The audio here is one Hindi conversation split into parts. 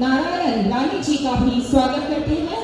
नारायण रानी जी का भी स्वागत करते हैं।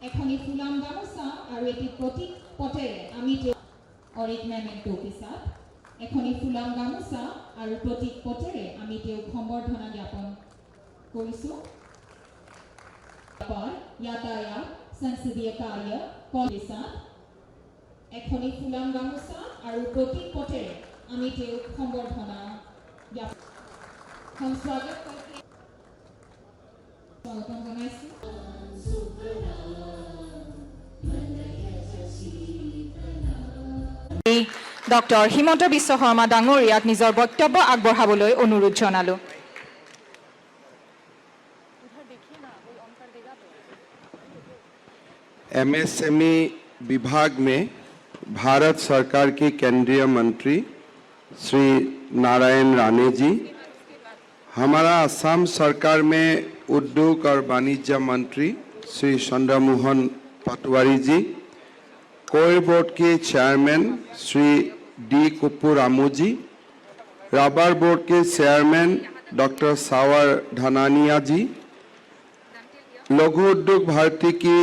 एखनी फुलाम गामोसा और एटी प्रतीक पटेरे आमी और एक मेमेंटो के साथ एखनी फुलाम गामोसा और प्रतीक पटेरे आमी सम्बर्धना ज्ञापन करिसु। यातायात संसदीय कार्य के साथ एखनी फुलाम गामोसा और प्रतीक पटेरे आमी सम्बर्धना ज्ञापन हम स्वागत करके स्वागत जनाइसु। डॉक्टर हिमंत विश्व शर्मा डांगरियाक निजर बक्तव्य आगबढ़ाबोलै अनुरोध जनालो। एमएसएमई विभाग में भारत सरकार की केंद्रीय मंत्री श्री नारायण राणे जी, हमारा असम सरकार में उद्योग और वाणिज्य मंत्री श्री चंद्रमोहन पटवारी जी, कोल बोर्ड के चेयरमैन श्री डी कुप्पुरामू जी, रबर बोर्ड के चेयरमैन डॉक्टर सावर धनानिया जी, लघु उद्योग भारती की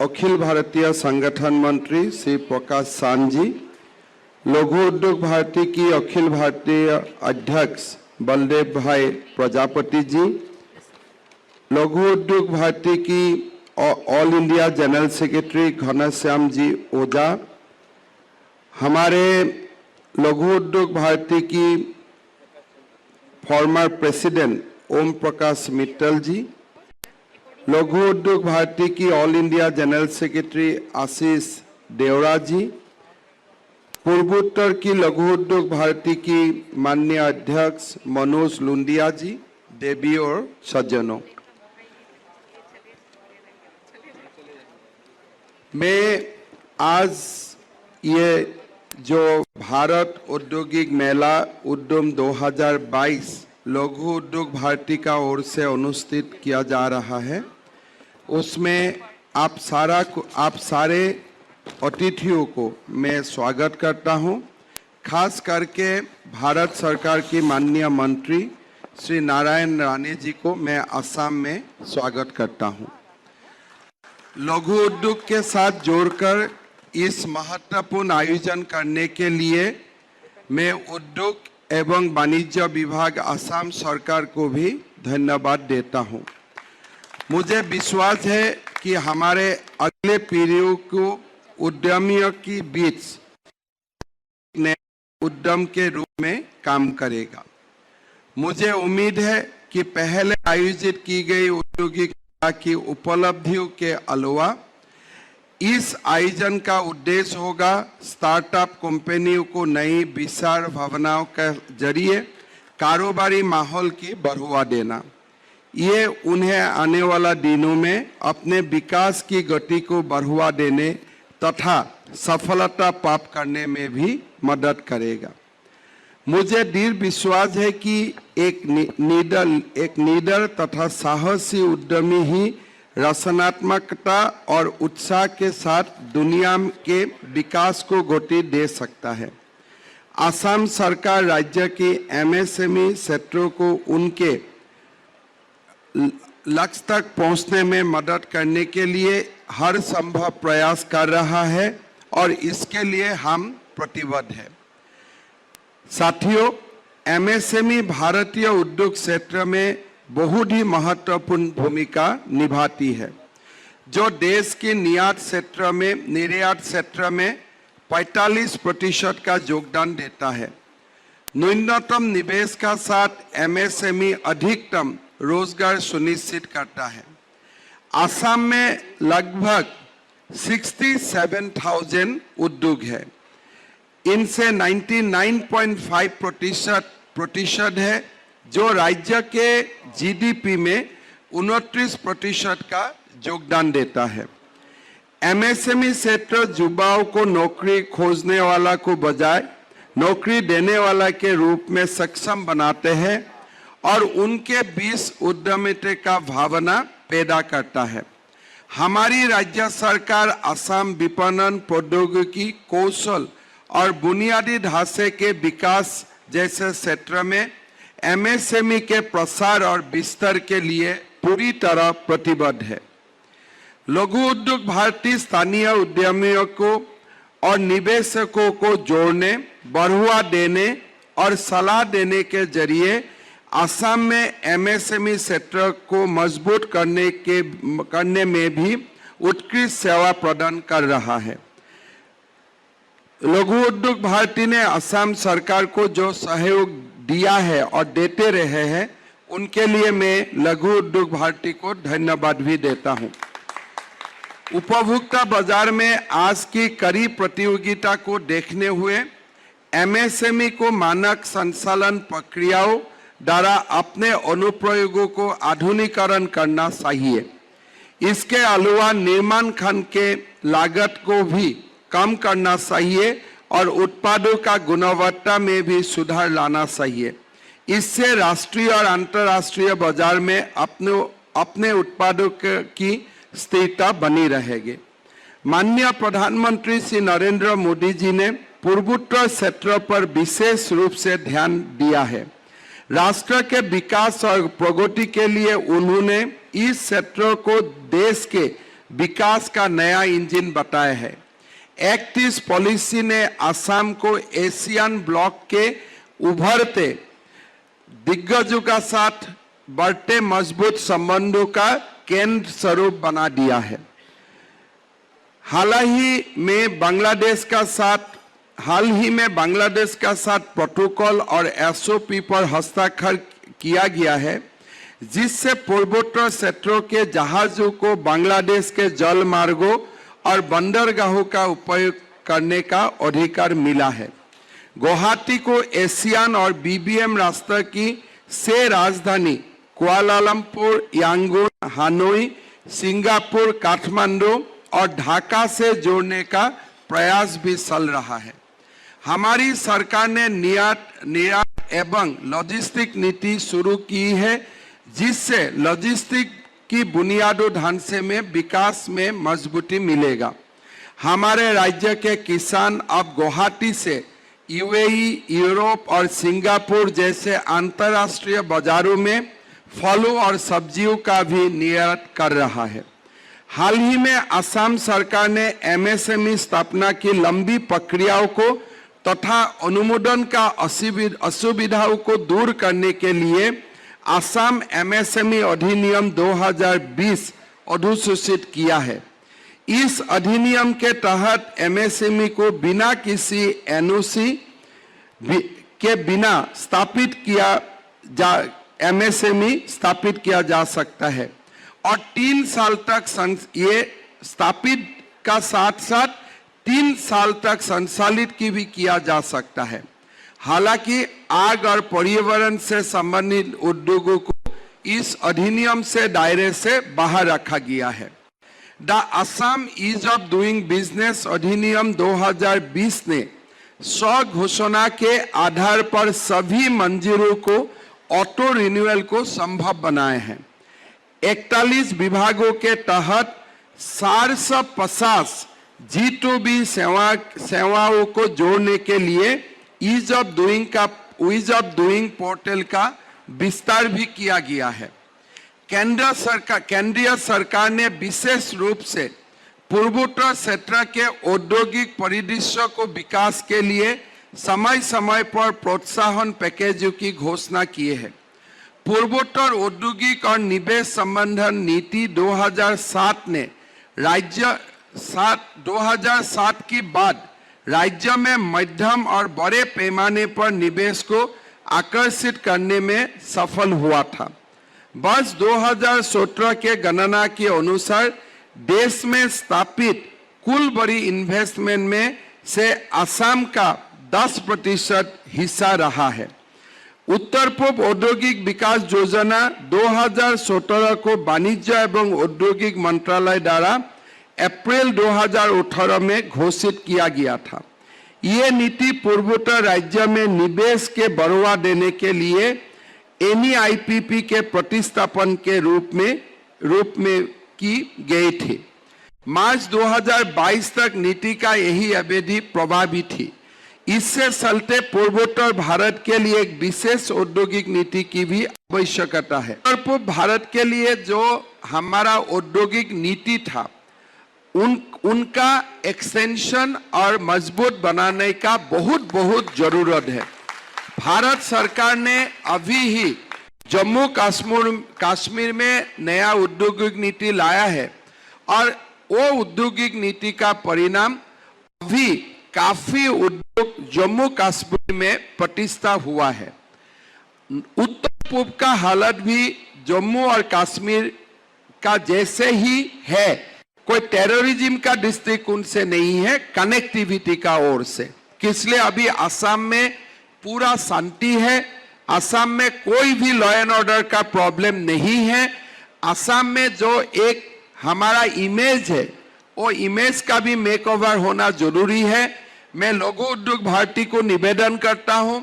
अखिल भारतीय संगठन मंत्री श्री प्रकाश सान जी, लघु उद्योग भारती की अखिल भारतीय अध्यक्ष बलदेव भाई प्रजापति जी, लघु उद्योग भारती की all India general secretary Ghanshyam ji Ojha, हमारे लघु उद्योग भारती की फॉर्मर प्रेसिडेंट ओम प्रकाश मित्तल जी, लघु उद्योग भारती की all India general secretary Ashish Deora ji, पूर्वोत्तर की लघु उद्योग भारती की माननीय अध्यक्ष मनोज लुंडिया जी, देवी और सज्जनों, मैं आज ये जो भारत औद्योगिक मेला उद्यम 2022 लघु उद्योग भारती का ओर से अनुष्ठित किया जा रहा है, उसमें आप सारे अतिथियों को मैं स्वागत करता हूं। खास करके भारत सरकार की माननीय मंत्री श्री नारायण राणे जी को मैं असम में स्वागत करता हूं। लघु उद्योग के साथ जोड़कर इस महत्वपूर्ण आयोजन करने के लिए मैं उद्योग एवं वाणिज्य विभाग असम सरकार को भी धन्यवाद देता हूं। मुझे विश्वास है कि हमारे अगले पीढ़ियों को उद्यमियों की बीच उद्यम के रूप में काम करेगा। मुझे उम्मीद है कि पहले आयोजित की गई औद्योगिक की उपलब्धियों के अलावा इस आयोजन का उद्देश्य होगा स्टार्टअप कंपनियों को नई विचार भावनाओं के जरिए कारोबारी माहौल की बढ़ावा देना। ये उन्हें आने वाला दिनों में अपने विकास की गति को बढ़ावा देने तथा सफलता प्राप्त करने में भी मदद करेगा। मुझे दृढ़ विश्वास है कि एक निडर तथा साहसी उद्यमी ही रचनात्मकता और उत्साह के साथ दुनिया के विकास को गति दे सकता है। असम सरकार राज्य की एमएसएमई क्षेत्रों को उनके लक्ष्य तक पहुंचने में मदद करने के लिए हर संभव प्रयास कर रहा है और इसके लिए हम प्रतिबद्ध हैं। साथियों, एमएसएमई भारतीय उद्योग क्षेत्र में बहुत ही महत्वपूर्ण भूमिका निभाती है, जो देश के निर्यात क्षेत्र में 45% का योगदान देता है। न्यूनतम निवेश का साथ एमएसएमई अधिकतम रोजगार सुनिश्चित करता है। असम में लगभग 67,000 उद्योग है। इनसे 99.5% है, जो राज्य के जीडीपी में 29% का योगदान देता है। एमएसएमई क्षेत्र युवाओं को नौकरी खोजने वाला को बजाय नौकरी देने वाला के रूप में सक्षम बनाते हैं और उनके बीच उद्यमिता का भावना पैदा करता है। हमारी राज्य सरकार असम विपणन, प्रौद्योगिकी, कौशल और बुनियादी ढांचे के विकास जैसे क्षेत्र में एमएसएमई के प्रसार और विस्तार के लिए पूरी तरह प्रतिबद्ध है। लघु उद्योग भारतीय स्थानीय उद्यमियों को और निवेशकों को जोड़ने, बढ़ावा देने और सलाह देने के जरिए असम में एमएसएमई क्षेत्र को मजबूत करने में भी उत्कृष्ट सेवा प्रदान कर रहा है। लघु उद्योग भारती ने असम सरकार को जो सहयोग दिया है और देते रहे हैं, उनके लिए मैं लघु उद्योग भारती को धन्यवाद भी देता हूं। उपभोक्ता बाजार में आज की कड़ी प्रतियोगिता को देखने हुए एमएसएमई को मानक संचालन प्रक्रियाओं द्वारा अपने अनुप्रयोगों को आधुनिकीकरण करना चाहिए। इसके अलावा निर्माण खंड के लागत को भी कम करना चाहिए और उत्पादों का गुणवत्ता में भी सुधार लाना चाहिए। इससे राष्ट्रीय और अंतर्राष्ट्रीय बाजार में अपने उत्पादों की स्थिरता बनी रहेगी। माननीय प्रधानमंत्री श्री नरेंद्र मोदी जी ने पूर्वोत्तर क्षेत्र पर विशेष रूप से ध्यान दिया है। राष्ट्र के विकास और प्रगति के लिए उन्होंने इस क्षेत्र को देश के विकास का नया इंजन बताया है। एक्ट ईस्ट पॉलिसी ने असम को एशियन ब्लॉक के उभरते दिग्गजों का साथ बढ़ते मजबूत संबंधों का केंद्र स्वरूप बना दिया है। हाल ही में बांग्लादेश का साथ प्रोटोकॉल और एसओपी पर हस्ताक्षर किया गया है, जिससे पूर्वोत्तर क्षेत्रों के जहाजों को बांग्लादेश के जल मार्गों और बंदरगाहों का उपयोग करने का अधिकार मिला है। गुवाहाटी को एशियन और बीबीएम रास्ते की 6 राजधानी Kuala Lumpur, Yangon, Hanoi, Singapore, Kathmandu और ढाका से जोड़ने का प्रयास भी चल रहा है। हमारी सरकार ने निर्यात एवं लॉजिस्टिक नीति शुरू की है, जिससे लॉजिस्टिक की बुनियादी ढांचे में विकास में मजबूती मिलेगा। हमारे राज्य के किसान अब गुवाहाटी से यूएई, यूरोप और सिंगापुर जैसे अंतर्राष्ट्रीय बाजारों में फलों और सब्जियों का भी निर्यात कर रहा है। हाल ही में असम सरकार ने एमएसएमई स्थापना की लंबी प्रक्रियाओं को तथा अनुमोदन का असुविधाओं को दूर करने के लिए असम एमएसएमई अधिनियम 2020 अधिसूचित किया है। इस अधिनियम के तहत एमएसएमई को बिना किसी एनओसी के बिना एमएसएमई स्थापित किया जा सकता है और 3 साल तक ये स्थापित का साथ 3 साल तक संचालित की भी किया जा सकता है। हालांकि आग और पर्यावरण से संबंधित उद्योगों को इस अधिनियम से दायरे से बाहर रखा गया है। The Assam ease of doing business अधिनियम 2020 ने स्व घोषणा के आधार पर सभी मंजूरों को ऑटो रिन्यूअल को संभव बनाए हैं। 41 विभागों के तहत 450 G2B सेवाओं को जोड़ने के लिए ईज ऑफ डूइंग पोर्टल का विस्तार भी किया गया है। केंद्रीय सरकार ने विशेष रूप से पूर्वोत्तर क्षेत्र के औद्योगिक परिदृश्य को विकास के लिए समय समय पर प्रोत्साहन पैकेजों की घोषणा की है। पूर्वोत्तर औद्योगिक और निवेश संबंधन नीति 2007 ने 2007 की बाद राज्य में मध्यम और बड़े पैमाने पर निवेश को आकर्षित करने में सफल हुआ था। वर्ष 2017 के गणना के अनुसार देश में स्थापित कुल बड़ी इन्वेस्टमेंट में से असम का 10% हिस्सा रहा है। उत्तर पूर्व औद्योगिक विकास योजना 2017 को वाणिज्य एवं औद्योगिक मंत्रालय द्वारा अप्रैल 2018 में घोषित किया गया था। ये नीति पूर्वोत्तर राज्य में निवेश के बढ़ावा देने के लिए NEIPP के प्रतिस्थापन के रूप में की गई थी। मार्च 2022 तक नीति का यही अवधि प्रभावी थी। इससे चलते पूर्वोत्तर भारत के लिए एक विशेष औद्योगिक नीति की भी आवश्यकता है। उत्तर पूर्व भारत के लिए जो हमारा औद्योगिक नीति था उनका एक्सटेंशन और मजबूत बनाने का बहुत जरूरत है। भारत सरकार ने अभी ही जम्मू कश्मीर में नया औद्योगिक नीति लाया है और वो औद्योगिक नीति का परिणाम अभी काफी उद्योग जम्मू कश्मीर में प्रतिष्ठा हुआ है। उत्तर पूर्व का हालत भी जम्मू और कश्मीर का जैसे ही है, कोई टेररिज्म का दृष्टिकोण से नहीं है, कनेक्टिविटी का ओर से। इसलिए अभी असम में पूरा शांति है। असम में कोई भी लॉ एंड ऑर्डर का प्रॉब्लम नहीं है। असम में जो एक हमारा इमेज है वो इमेज का भी मेकओवर होना जरूरी है। मैं लघु उद्योग भारती को निवेदन करता हूं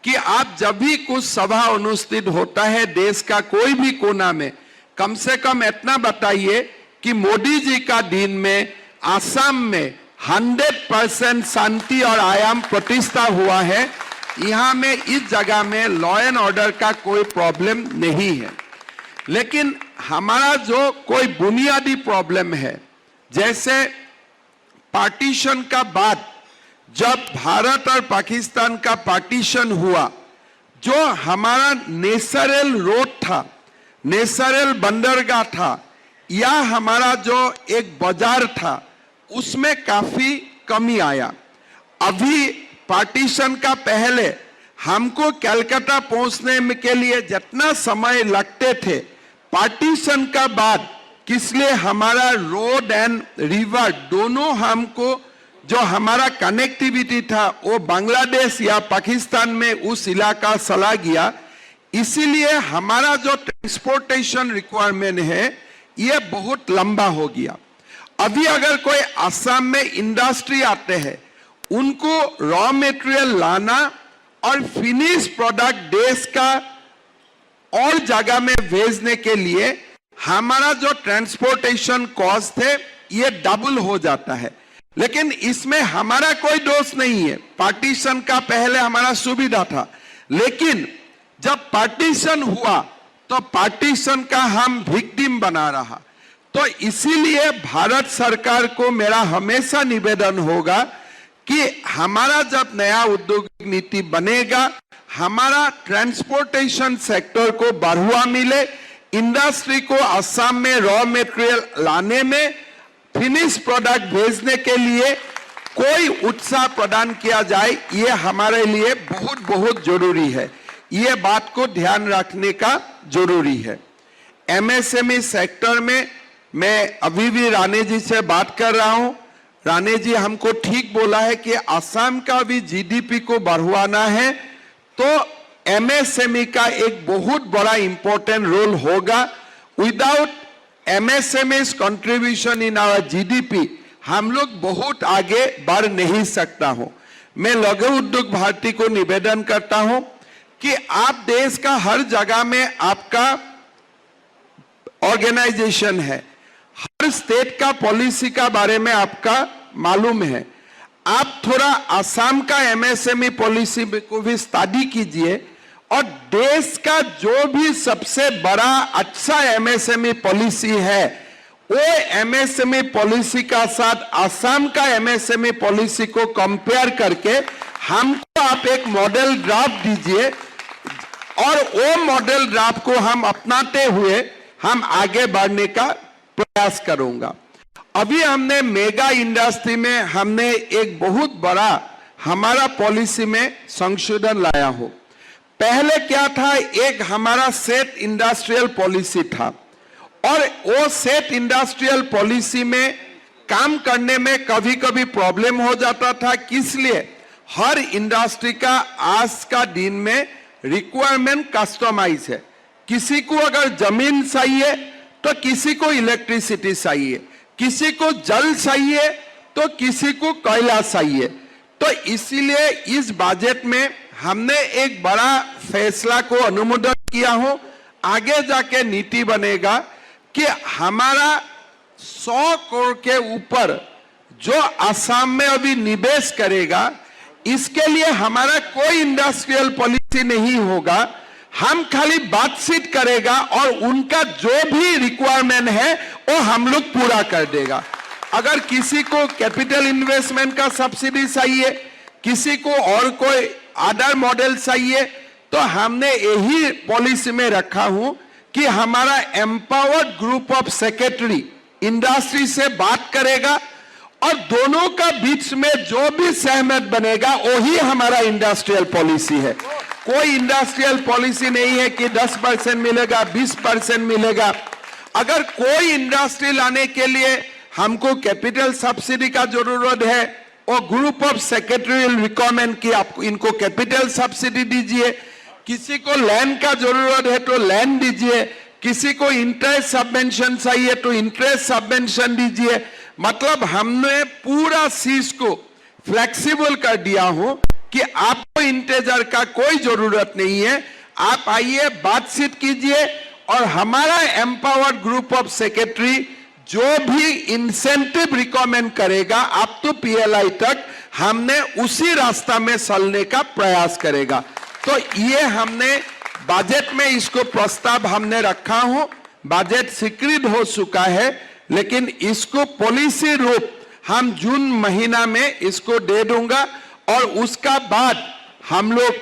कि आप जब भी कुछ सभा अनुष्ठित होता है देश का कोई भी कोना में, कम से कम इतना बताइए कि मोदी जी का दिन में असम में 100% शांति और आयाम प्रतिष्ठा हुआ है। यहाँ में इस जगह में लॉ एंड ऑर्डर का कोई प्रॉब्लम नहीं है। लेकिन हमारा जो कोई बुनियादी प्रॉब्लम है, जैसे पार्टीशन का बाद जब भारत और पाकिस्तान का पार्टीशन हुआ, जो हमारा नेशनल रोड था, नेशनल बंदरगाह था या हमारा जो एक बाजार था, उसमें काफी कमी आया। अभी पार्टीशन का पहले हमको कलकत्ता पहुंचने के लिए जितना समय लगते थे, पार्टीशन का बाद किसलिए हमारा रोड एंड रिवर दोनों हमको जो हमारा कनेक्टिविटी था वो बांग्लादेश या पाकिस्तान में उस इलाका चला गया। इसीलिए हमारा जो ट्रांसपोर्टेशन रिक्वायरमेंट है ये बहुत लंबा हो गया। अभी अगर कोई असम में इंडस्ट्री आते हैं, उनको रॉ मटेरियल लाना और फिनिश प्रोडक्ट देश का और जगह में भेजने के लिए हमारा जो ट्रांसपोर्टेशन कॉस्ट है ये डबल हो जाता है। लेकिन इसमें हमारा कोई दोष नहीं है। पार्टीशन का पहले हमारा सुविधा था, लेकिन जब पार्टीशन हुआ तो पार्टीशन का हम विक्टिम बना रहा। तो इसीलिए भारत सरकार को मेरा हमेशा निवेदन होगा कि हमारा जब नया औद्योगिक नीति बनेगा, हमारा ट्रांसपोर्टेशन सेक्टर को बढ़ावा मिले, इंडस्ट्री को असम में रॉ मटेरियल लाने में, फिनिश प्रोडक्ट भेजने के लिए कोई उत्साह प्रदान किया जाए, ये हमारे लिए बहुत जरूरी है। ये बात को ध्यान रखने का जरूरी है। MSME सेक्टर में मैं अभी भी राणे जी से बात कर रहा हूं। राणे जी हमको ठीक बोला है कि असम का भी GDP को बढ़वाना है तो एमएसएमई का एक बहुत बड़ा इंपॉर्टेंट रोल होगा। Without MSME's contribution in our GDP हम लोग बहुत आगे बढ़ नहीं सकता हूं। मैं लघु उद्योग भारती को निवेदन करता हूं कि आप देश का हर जगह में आपका ऑर्गेनाइजेशन है, हर स्टेट का पॉलिसी का बारे में आपका मालूम है। आप थोड़ा असम का एमएसएमई पॉलिसी को भी स्टडी कीजिए और देश का जो भी सबसे बड़ा अच्छा एमएसएमई पॉलिसी है वो एमएसएमई पॉलिसी का साथ असम का एमएसएमई पॉलिसी को कंपेयर करके हमको आप एक मॉडल ड्राफ्ट दीजिए और वो मॉडल ड्राफ्ट को हम अपनाते हुए हम आगे बढ़ने का प्रयास करूंगा। अभी हमने मेगा इंडस्ट्री में हमने एक बहुत बड़ा हमारा पॉलिसी में संशोधन लाया हो। पहले क्या था, एक हमारा सेट इंडस्ट्रियल पॉलिसी था और वो सेट इंडस्ट्रियल पॉलिसी में काम करने में कभी कभी प्रॉब्लम हो जाता था। किस लिए? हर इंडस्ट्री का आज का दिन में रिक्वायरमेंट कस्टमाइज है। किसी को अगर जमीन चाहिए तो किसी को इलेक्ट्रिसिटी चाहिए, किसी को जल चाहिए तो किसी को कोयला चाहिए। तो इसीलिए इस बजट में हमने एक बड़ा फैसला को अनुमोदन किया हो। आगे जाके नीति बनेगा कि हमारा 100 करोड़ के ऊपर जो असम में अभी निवेश करेगा, इसके लिए हमारा कोई इंडस्ट्रियल पॉलिसी नहीं होगा। हम खाली बातचीत करेगा और उनका जो भी रिक्वायरमेंट है वो हम लोग पूरा कर देगा। अगर किसी को कैपिटल इन्वेस्टमेंट का सब्सिडी चाहिए, किसी को और कोई अदर मॉडल चाहिए, तो हमने यही पॉलिसी में रखा हूं कि हमारा empowered group of secretary industry से बात करेगा और दोनों का बीच में जो भी सहमत बनेगा वही हमारा इंडस्ट्रियल पॉलिसी है। कोई इंडस्ट्रियल पॉलिसी नहीं है कि 10% मिलेगा, 20% मिलेगा। अगर कोई इंडस्ट्री लाने के लिए हमको कैपिटल सब्सिडी का जरूरत है, और ग्रुप ऑफ सेक्रेटरी रिकमेंड कि आप इनको कैपिटल सब्सिडी दीजिए। किसी को लैंड का जरूरत है तो लैंड दीजिए, किसी को इंटरेस्ट सबवेंशन चाहिए तो इंटरेस्ट सबवेंशन दीजिए। मतलब हमने पूरा चीज को फ्लेक्सिबल कर दिया हो कि आपको इंटेजर का कोई जरूरत नहीं है। आप आइए, बातचीत कीजिए और हमारा एम्पावर्ड ग्रुप ऑफ सेक्रेटरी जो भी इंसेंटिव रिकमेंड करेगा अप टू पीएलआई तक, हमने उसी रास्ता में चलने का प्रयास करेगा। तो ये हमने बजट में इसको प्रस्ताव हमने रखा हो, बजट स्वीकृत हो चुका है, लेकिन इसको पॉलिसी रूप हम जून महीना में इसको दे दूंगा और उसका बाद हम लोग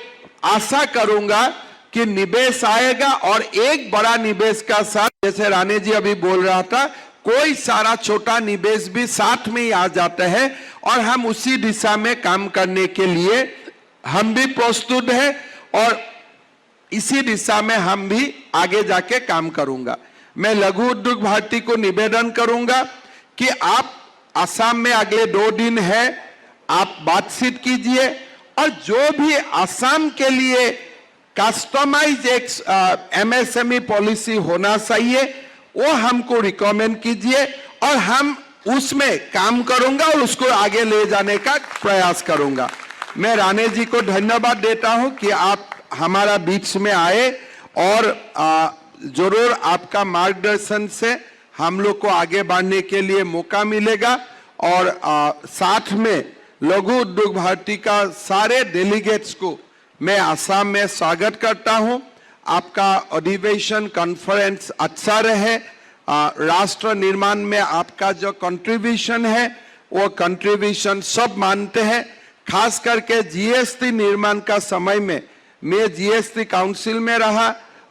आशा करूंगा कि निवेश आएगा और एक बड़ा निवेश का साथ, जैसे राणे जी अभी बोल रहा था, कोई सारा छोटा निवेश भी साथ में ही आ जाता है और हम उसी दिशा में काम करने के लिए हम भी प्रस्तुत हैं और इसी दिशा में हम भी आगे जाके काम करूंगा। मैं लघु उद्योग भारती को निवेदन करूंगा कि आप असम में अगले 2 दिन है, आप बातचीत कीजिए और जो भी असम के लिए कस्टमाइज एक एमएसएमई पॉलिसी होना चाहिए वो हमको रिकमेंड कीजिए और हम उसमें काम करूंगा और उसको आगे ले जाने का प्रयास करूंगा। मैं राणे जी को धन्यवाद देता हूं कि आप हमारा बीच में आए और जरूर आपका मार्गदर्शन से हम लोग को आगे बढ़ने के लिए मौका मिलेगा और साथ में लघु उद्योग भारती का सारे डेलीगेट्स को मैं असम में स्वागत करता हूं। आपका अधिवेशन कॉन्फ्रेंस अच्छा रहे, राष्ट्र निर्माण में आपका जो कंट्रीब्यूशन है वो कंट्रीब्यूशन सब मानते हैं। खास करके जीएसटी निर्माण का समय में मैं जीएसटी काउंसिल में रहा,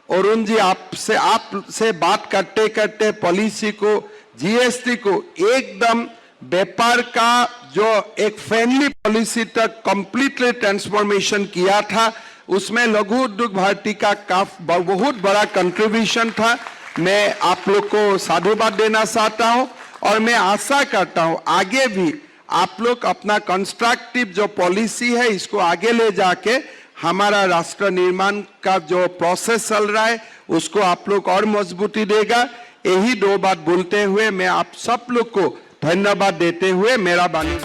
अरुण जी आपसे बात करते करते पॉलिसी को, जीएसटी को एकदम व्यापार का जो एक फ्रेंडली पॉलिसी तक कंप्लीटली ट्रांसफॉर्मेशन किया था, उसमें लघु उद्योग भारती का बहुत बड़ा कंट्रीब्यूशन था। मैं आप लोग को साधुवाद देना चाहता हूं और मैं आशा करता हूं आगे भी आप लोग अपना कंस्ट्रक्टिव जो पॉलिसी है इसको आगे ले जाके हमारा राष्ट्र निर्माण का जो प्रोसेस चल रहा है उसको आप लोग और मजबूती देगा। यही दो बात बोलते हुए मैं आप सब लोग को धन्यवाद देते हुए मेरा वाणी